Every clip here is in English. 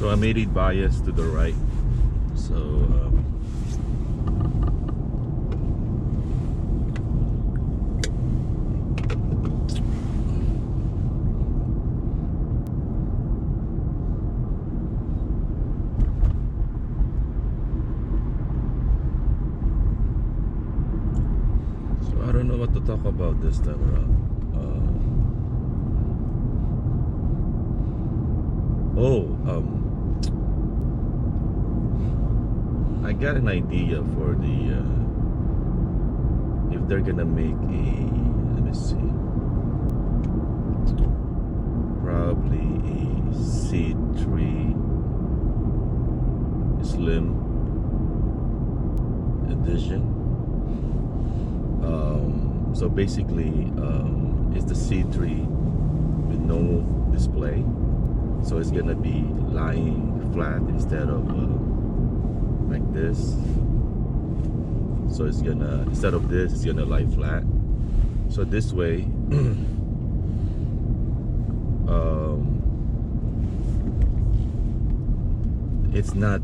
So I made it bias to the right. So I don't know what to talk about this time around. I got an idea for the if they're gonna make a, let me see, probably a C3 Slim edition. So basically, it's the C3 with no display, so it's gonna be lying flat instead of like this. So it's gonna, instead of this, it's gonna lie flat. So this way, it's not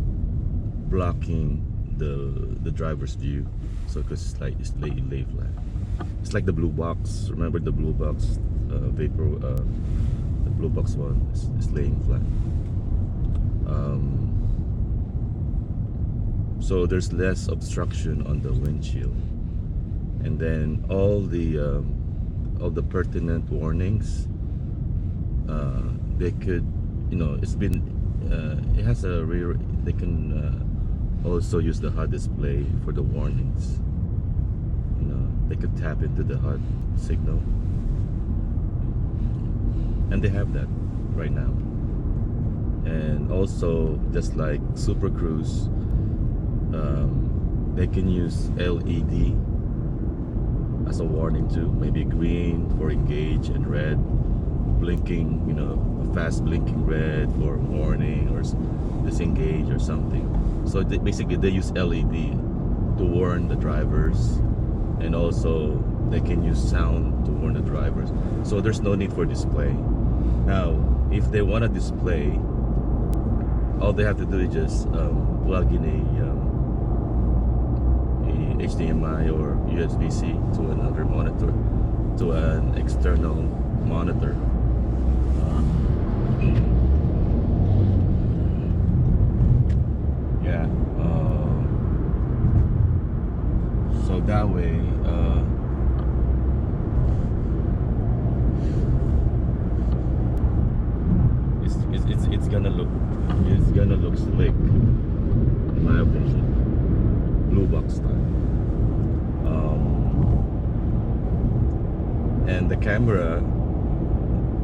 blocking the driver's view. So because it's lay flat. It's like the Bluebox. Remember the Bluebox vapor? The Bluebox one is laying flat. So there's less obstruction on the windshield, and then all the pertinent warnings. They could, it's been, it has a rear. They can also use the HUD display for the warnings. They could tap into the HUD signal, and they have that right now. And also, just like Super Cruise, they can use LED as a warning too. Maybe green for engage and red, blinking, a fast blinking red for warning or disengage or something. So basically they use LED to warn the drivers, and also they can use sound to warn the drivers. So there's no need for display. Now, if they want to display, all they have to do is just plug in a HDMI or USB-C to another monitor, to an external monitor. So that way, it's gonna look slick, in my opinion, Bluebox style. And the camera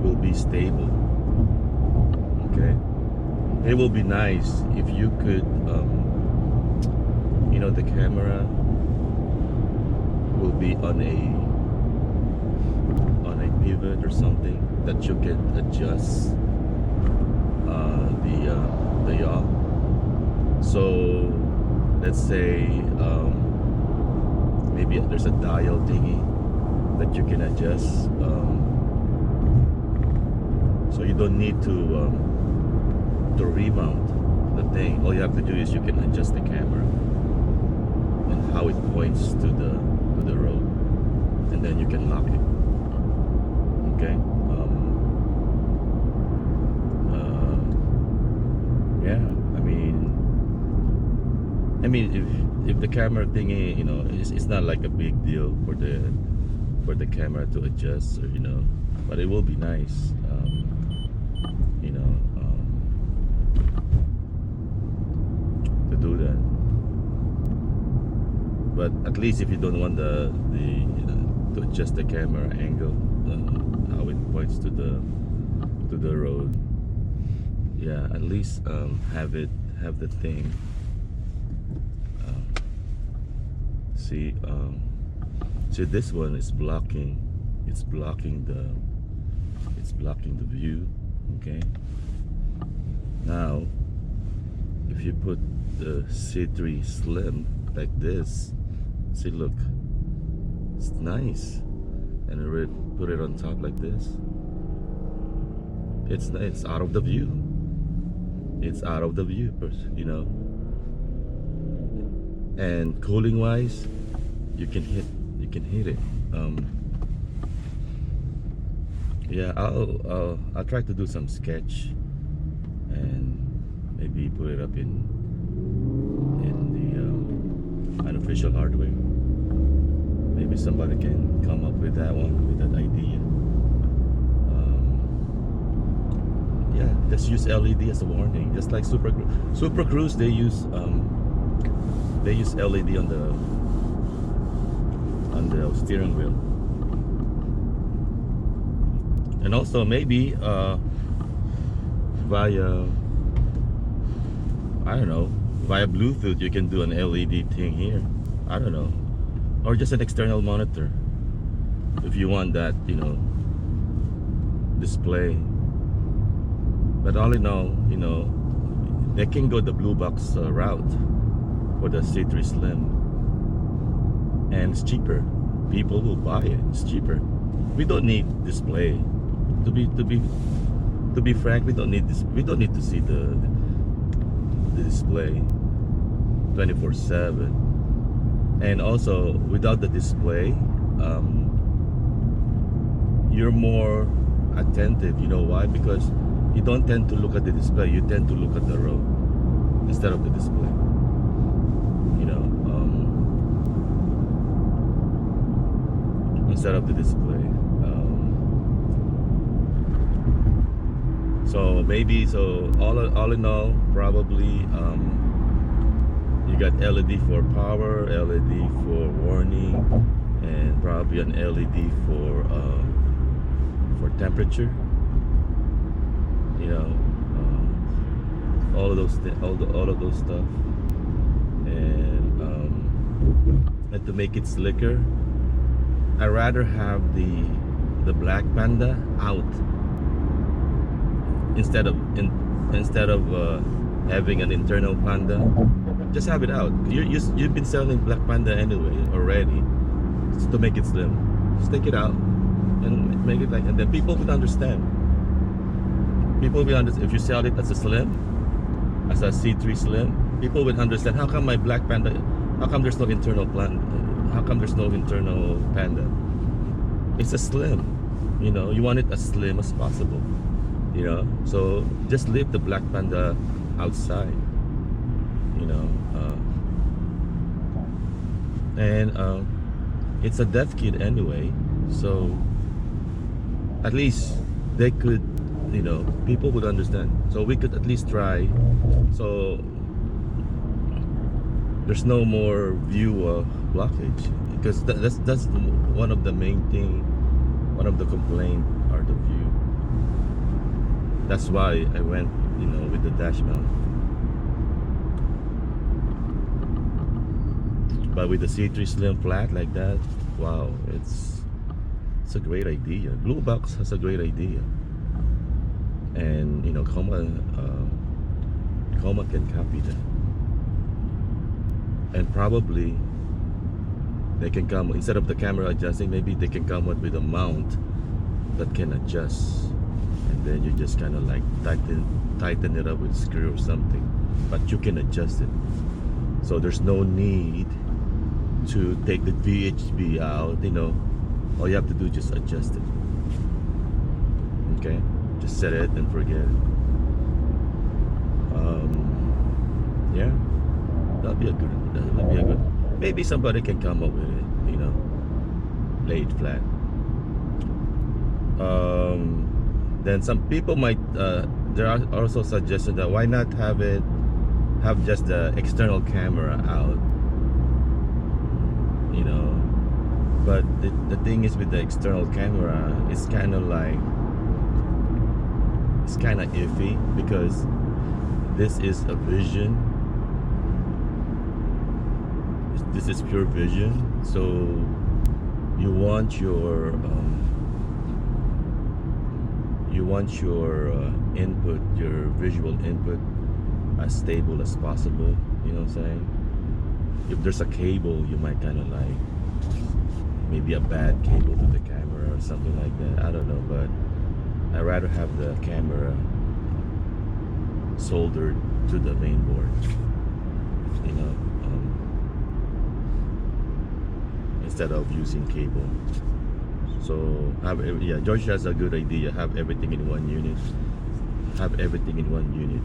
will be stable. Okay, it will be nice if you could, the camera will be on a pivot or something that you can adjust the yaw. So let's say maybe there's a dial thingy that you can adjust, so you don't need to remount the thing. All you have to do is you can adjust the camera and how it points to the road, and then you can lock it. Okay. Yeah, I mean, if the camera thingy, it's not like a big deal for the camera to adjust, or but it will be nice, to do that. But at least if you don't want to adjust the camera angle, how it points to the road, yeah, at least have the thing. See, this one is blocking. It's blocking the view. Okay. Now, if you put the C3 Slim like this, see, look, it's nice, and put it on top like this. It's out of the view. it's out of the view, you know. And cooling wise, you can hit it. Yeah, I'll try to do some sketch and maybe put it up in the unofficial hardware. Maybe somebody can come up with that one, with that idea. Yeah, just use LED as a warning, just like Super Cruise. They use LED on the steering wheel, and also maybe via, I don't know, via Bluetooth you can do an LED thing here. I don't know, or just an external monitor if you want that, you know, display. But all in all, you know, they can go the Bluebox route for the C3 Slim, and it's cheaper. People will buy it. It's cheaper. We don't need display. To be frank, we don't need this. We don't need to see the display 24/7. And also, without the display, you're more attentive. You know why? Because you don't tend to look at the display. You tend to look at the road instead of the display. You know, instead of the display. So maybe, all in all, probably you got LED for power, LED for warning, and probably an LED for temperature. You know, all of those stuff, and to make it slicker, I rather have the Black Panda out instead of having an internal Panda. Just have it out. You've been selling Black Panda anyway already, just to make it slim. Just take it out and make it like, and then people would understand. People will understand. If you sell it as a slim, as a C3 Slim, people will understand. How come my Black Panda? How come there's no internal plan? How come there's no internal Panda? It's a slim. You know, you want it as slim as possible. You know, so just leave the Black Panda outside. You know, and it's a dev kit anyway, so at least they could, you know, people would understand. So we could at least try. So there's no more view blockage, because that's one of the main thing. One of the complaints are the view. That's why I went, you know, with the dash mount. But with the C3 Slim flat like that, wow, it's a great idea. Bluebox has a great idea. And you know, Coma can copy that, and probably they can come, instead of the camera adjusting, maybe they can come up with a mount that can adjust, and then you just kind of like tighten it up with a screw or something, but you can adjust it, so there's no need to take the VHB out. You know, all you have to do is just adjust it. Okay, just set it and forget it. Yeah, that'd be a good. Maybe somebody can come up with it. You know, lay it flat. Then some people might. There are also suggestions that why not have just the external camera out. You know, but the thing is with the external camera, it's kind of like, it's kind of iffy, because this is a vision. This is pure vision, so you want your input, your visual input, as stable as possible. You know what I'm saying? If there's a cable, you might kind of like, maybe a bad cable to the camera or something like that. I don't know, but I'd rather have the camera soldered to the main board. You know, instead of using cable. So yeah, George has a good idea. Have everything in one unit. Have everything in one unit.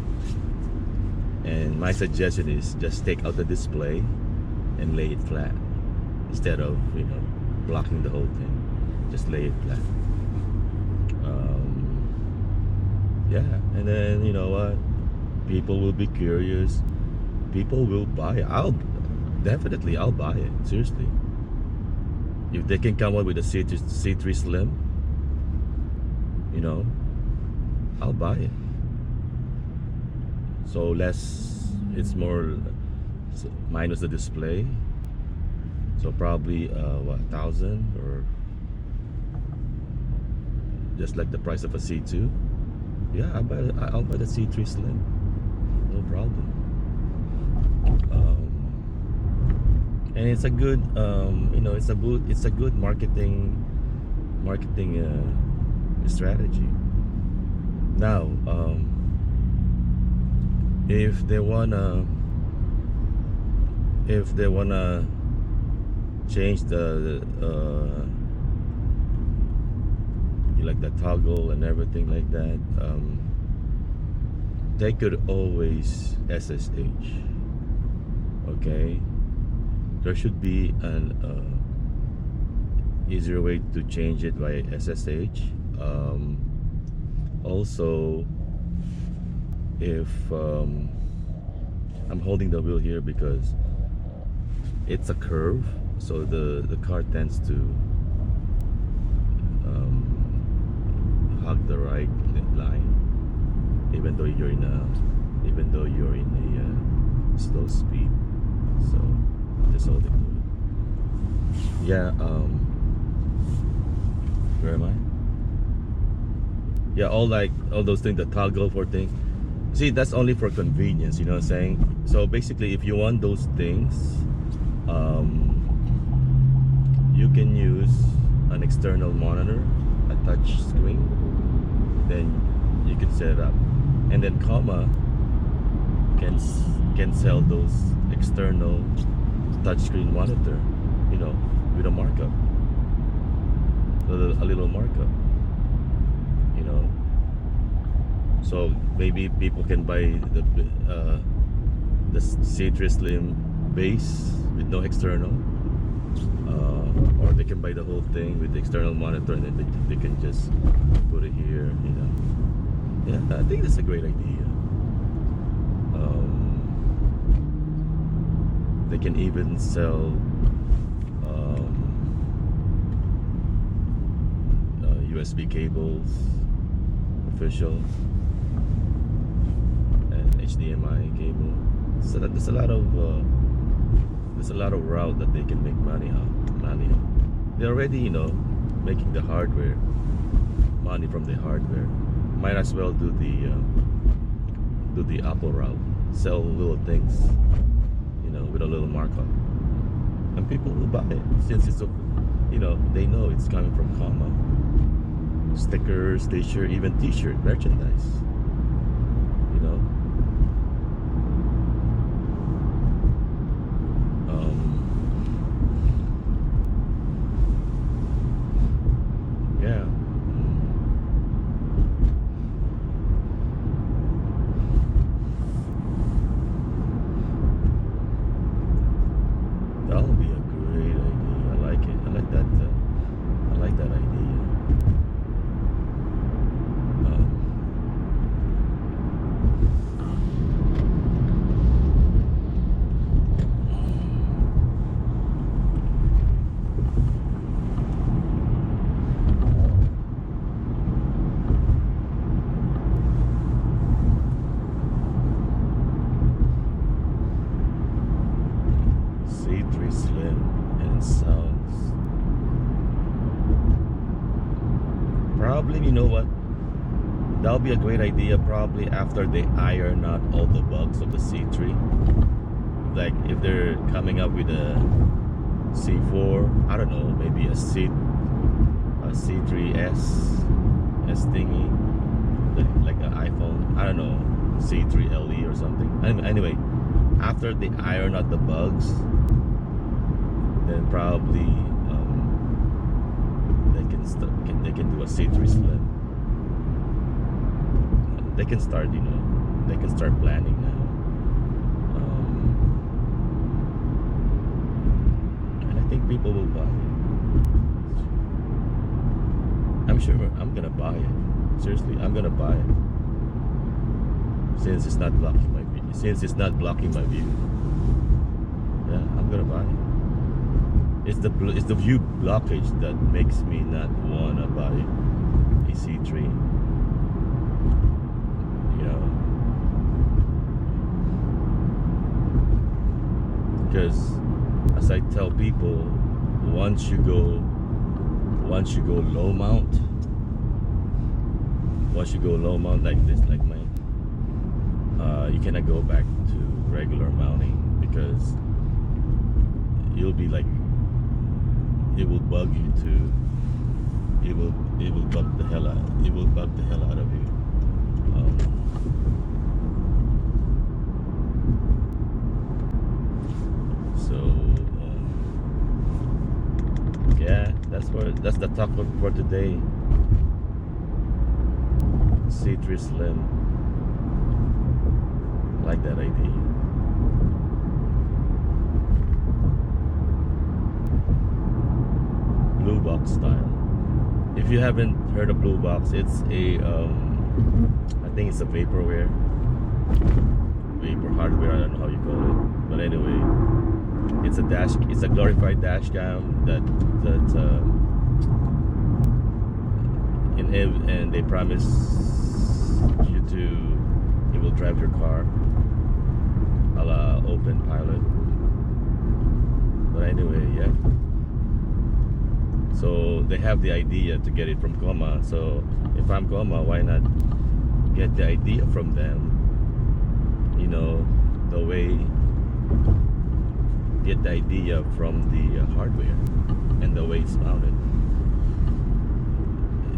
And my suggestion is just take out the display and lay it flat instead of, you know, blocking the whole thing. Just lay it flat. Yeah, and then you know what? People will be curious. People will buy it. I'll buy it. Seriously. If they can come up with a C3 Slim, you know, I'll buy it. So it's more minus the display. So probably what, 1,000 or just like the price of a C2. Yeah, I'll buy the C3 Slim. No problem. And it's a good, you know, it's a good marketing strategy. Now, if they wanna change the like the toggle and everything like that, they could always SSH. Okay, there should be an easier way to change it via SSH. Also, if I'm holding the wheel here because it's a curve, so the car tends to hug the right line, even though you're in a slow speed. So just holding the wheel. Yeah. Where am I? Yeah, all those things, the toggle for things. See, that's only for convenience, you know what I'm saying? So basically, if you want those things, you can use an external monitor, a touch screen, then you can set it up. And then Comma can sell those external touchscreen monitor, you know, with a markup, a little markup, you know. So maybe people can buy the C3 Slim base with no external, or they can buy the whole thing with the external monitor, and then they can just put it here, you know. Yeah, I think that's a great idea. They can even sell USB cables, official, and HDMI cable. So that there's a lot of route that they can make money on. They're already, you know, making the hardware, money from the hardware. Might as well do the Apple route, sell little things, you know, with a little markup, and people will buy it since it's, you know, they know it's coming from Comma. Stickers, t-shirt, even t-shirt merchandise, you know. Yeah. That'll be a great idea. I like it. I like that. I like that idea. C3 Slim and sounds. Probably, you know what? That'll be a great idea probably after they iron out all the bugs of the C3. Like if they're coming up with a C4, I don't know, maybe a C3S thingy, like an iPhone. I don't know. C3 LE or something. Anyway, after they iron out the bugs, then probably they can do a C3 Slim. They can start, you know, they can start planning now. And I think people will buy it. I'm sure I'm gonna buy it. Seriously, I'm gonna buy it. Since it's not blocking my view. Yeah, I'm gonna buy it. It's the view blockage that makes me not wanna buy a C3. You know, because as I tell people, once you go low mount, like this, like mine, you cannot go back to regular mounting, because you'll be like, it will bug you to, it will bug the hell out of you. Yeah, that's the talk for today. C3 Slim. I like that idea. Bluebox style. If you haven't heard of Bluebox, it's a I think it's a vapor hardware, I don't know how you call it, but anyway, it's a glorified dash cam that and they promise you it will drive your car a la open pilot. But anyway, yeah, so they have the idea to get it from Coma. So if I'm Coma, why not get the idea from them? You know, the way, get the idea from the hardware and the way it's mounted.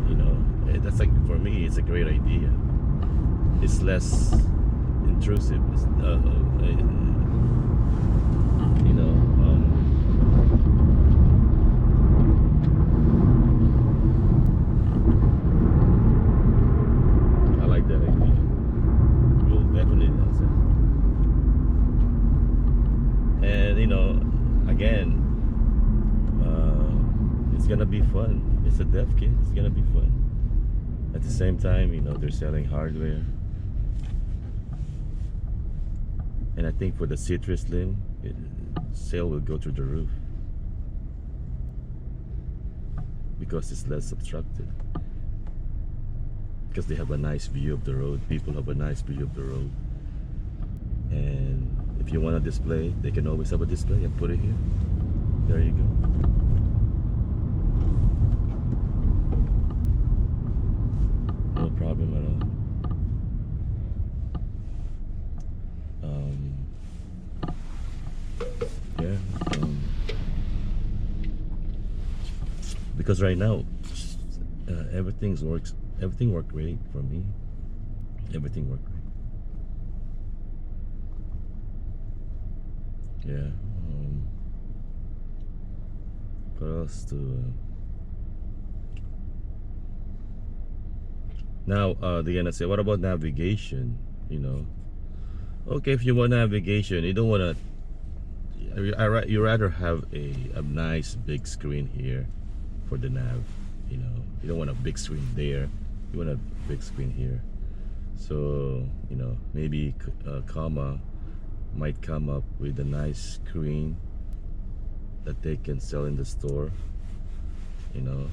You know, that's like, for me, it's a great idea. It's less intrusive. It's, you know, I like that idea. We'll definitely do that. And you know, again, it's gonna be fun. It's a dev kit. It's gonna be fun. At the same time, you know, they're selling hardware, and I think for the C3 Slim, sale will go through the roof because it's less obstructed. Because they have a nice view of the road. People have a nice view of the road, and if you want a display, they can always have a display and put it here. There you go. No problem at all. Yeah. Because right now, everything worked great for me. Everything worked great. Yeah. What else to? Now they're gonna say, what about navigation? You know, okay, if you want navigation, you don't want to. You rather have a nice big screen here for the nav. You know, you don't want a big screen there. You want a big screen here. So you know, maybe Comma might come up with a nice screen that they can sell in the store. You know,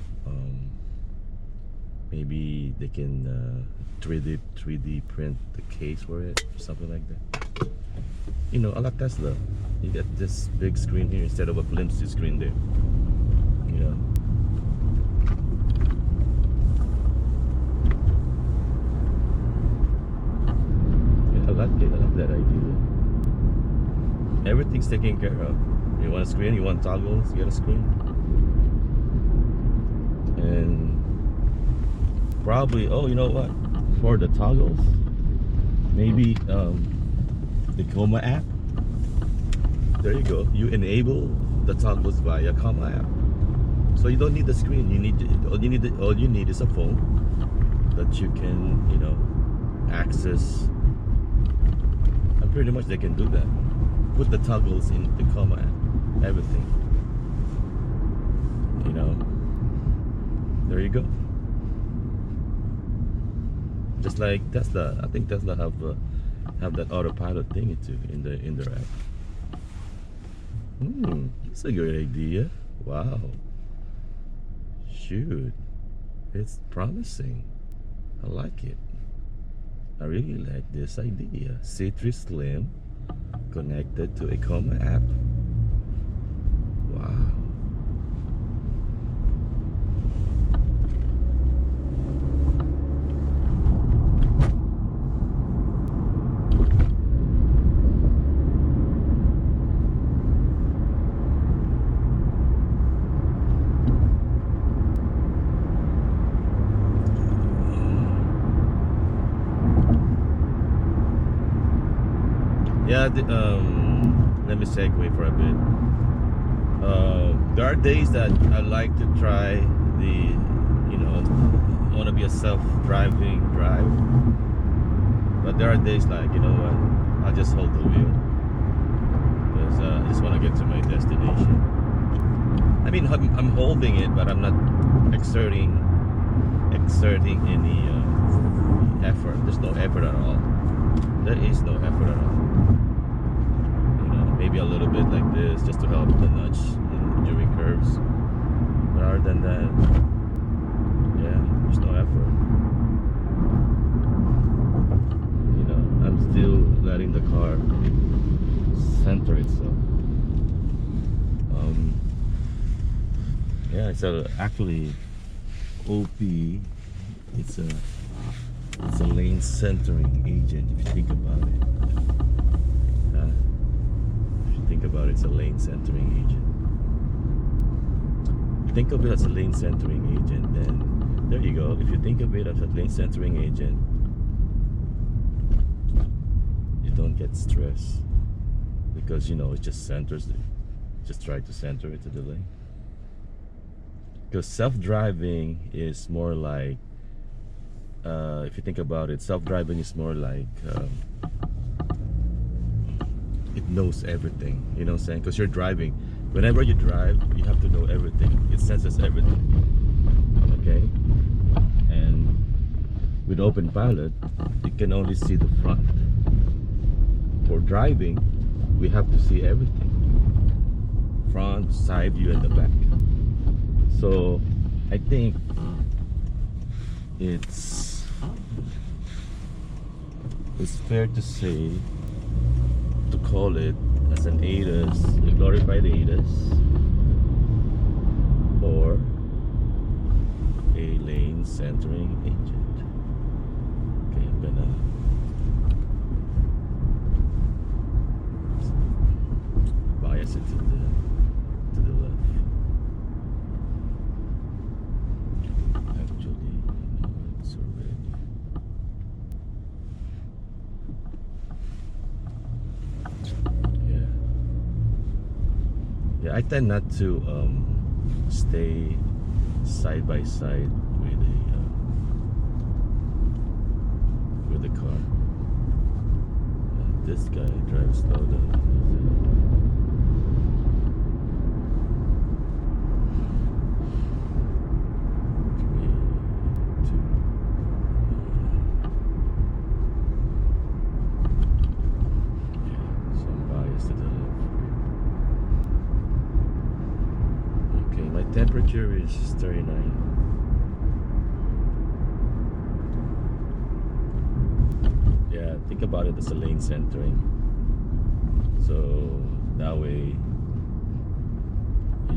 maybe they can 3D print the case for it or something like that. You know, a la Tesla, you get this big screen here instead of a flimsy screen there. You know. Yeah, I like that idea. Everything's taken care of. You want a screen, you want toggles, you get a screen. And probably, oh, you know what? For the toggles, maybe the Coma app. There you go. You enable the toggles via Coma app, so you don't need the screen. You need all you need is a phone that you can access, and pretty much they can do that. Put the toggles in the Coma app, everything. There you go. Just like Tesla, I think Tesla have that autopilot thingy too in their app. That's a good idea. Wow. Shoot, it's promising. I like it. I really like this idea. C3 Slim connected to a Coma app. Wow. Yeah, let me segue for a bit. There are days that I like to try want to be a self-driving drive. But there are days like, what, I'll just hold the wheel. Because I just want to get to my destination. I mean, I'm holding it, but I'm not exerting any effort. There's no effort at all. There is no effort at all. Maybe a little bit like this just to help the nudge during curves. But other than that, yeah, there's no effort. I'm still letting the car center itself. Yeah, it's actually OP. It's a lane centering agent if you think about it. It's a lane centering agent. Think of it as a lane centering agent, then there you go. If you think of it as a lane centering agent, you don't get stressed because it just centers it. Just try to center it to the lane. Because self-driving is more like, if you think about it, self-driving is more like it knows everything, you know what I'm saying? Because you're driving. Whenever you drive, you have to know everything. It senses everything. Okay? And with open pilot, you can only see the front. For driving, we have to see everything. Front, side view, and the back. So I think it's fair to say, to call it as an ADAS, a glorified ADAS, or a lane centering agent. Okay, I'm gonna bias it to the left. Actually, it's already. Yeah, I tend not to stay side by side with the car. This guy drives slow down. 3, 2. Yeah, some bias to the left. My temperature is 39. Yeah, think about it as a lane centering. So that way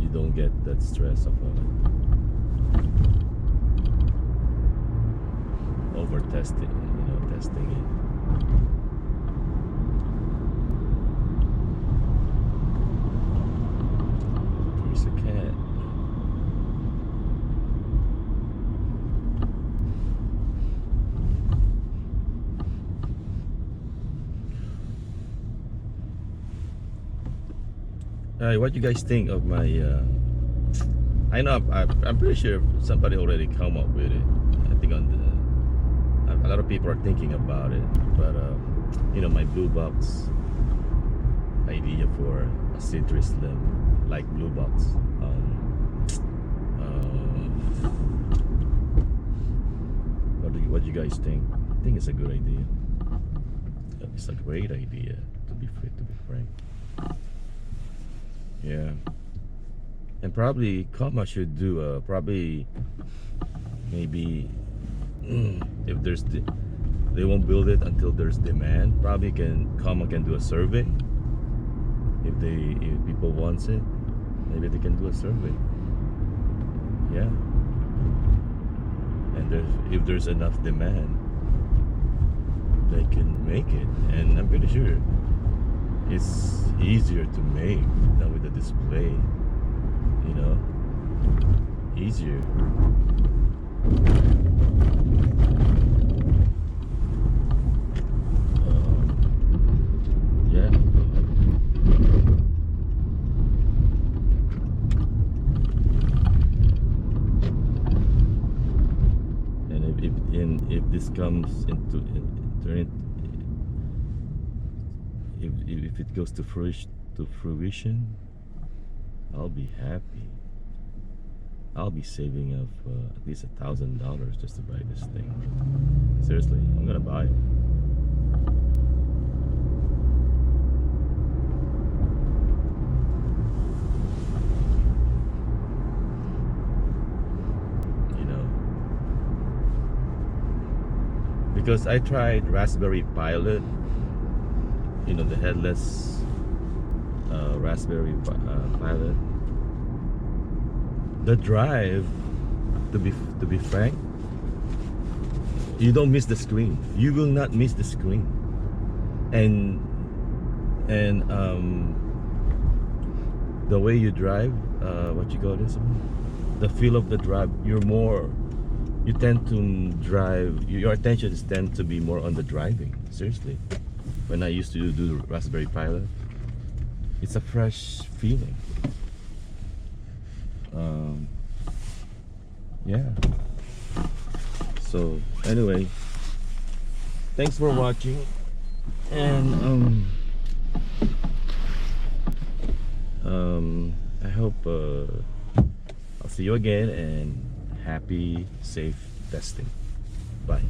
you don't get that stress of over testing, testing it. There's a cat. What you guys think of my? I know I'm pretty sure somebody already come up with it. I think on a lot of people are thinking about it, but you know, my Bluebox idea for a Citrus Slim, like Bluebox. What do you guys think? I think it's a good idea. It's a great idea, to be frank. Yeah, and probably Kama should do probably maybe if there's they won't build it until there's demand. Probably Kama can do a survey if people wants it. Maybe they can do a survey. Yeah, and if there's enough demand, they can make it, and I'm pretty sure it's easier to make than with the display, you know, easier. Yeah. And if this comes into if it goes to fruition, I'll be happy. I'll be saving up at least $1,000 just to buy this thing. Seriously, I'm gonna buy it. You know, because I tried Raspberry Pilot. You know, the headless Raspberry Pilot. The drive, to be frank, you don't miss the screen. You will not miss the screen, and the way you drive, what you call this, the feel of the drive. You tend to drive. Your attention tends to be more on the driving. Seriously, when I used to do the Raspberry Pilot, it's a fresh feeling. Yeah. So anyway, thanks for watching, and I hope I'll see you again, and happy safe testing. Bye.